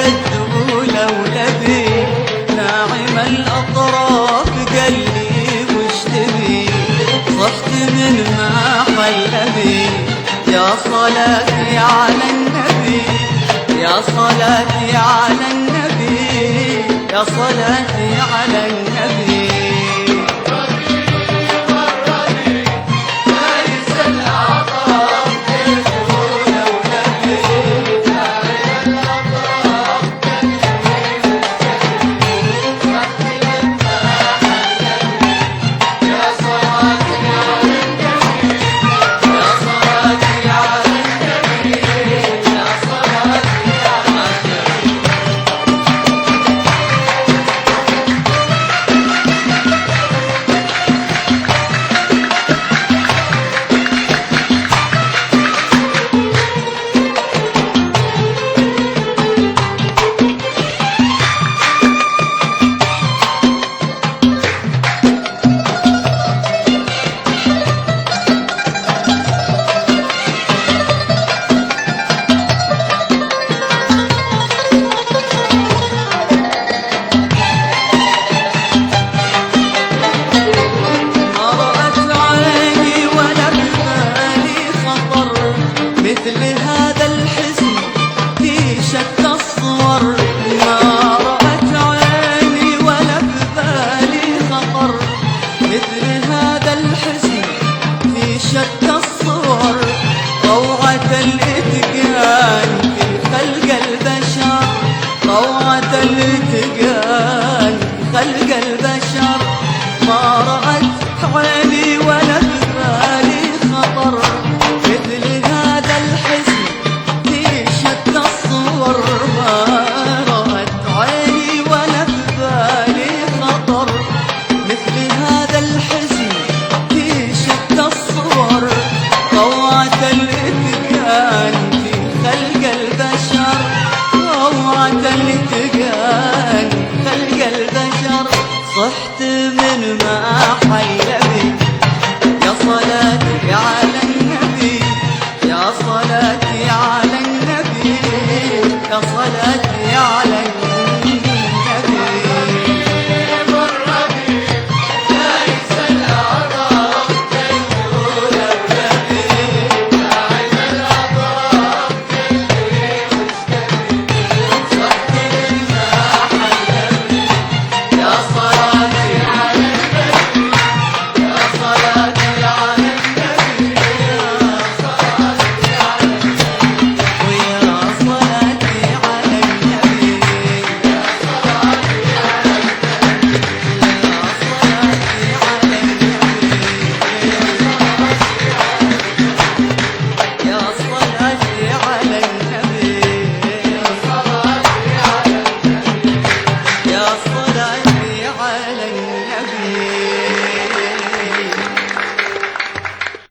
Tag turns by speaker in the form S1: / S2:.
S1: جد ولولبي، ناعم الأطراف قال لي وش تبي، صحت من ما حلبي. يا صلاتي على النبي، يا صلاتي على النبي، يا صلاتي على النبي. مثل هذا الحزن في شتى الصور، ما رأت عيني ولا ببالي خطر. مثل هذا الحزن في شتى الصور، روعة الاتقان في خلق البشر، روعة الاتقان في خلق البشر. ما رأت عيني ولا ببالي خطر. مثل هذا الحزن في شتى الصور، ما رأت عيني ولا ببالي خطر. مثل هذا الحزن في شتى الصور، روعة الاتقان في خلق البشر، روعة الاتقان في خلق البشر. صحت من ما حلبي، يا صلاتي على النبي، يا صلاتي على النبي، يا صلاتي على النبي.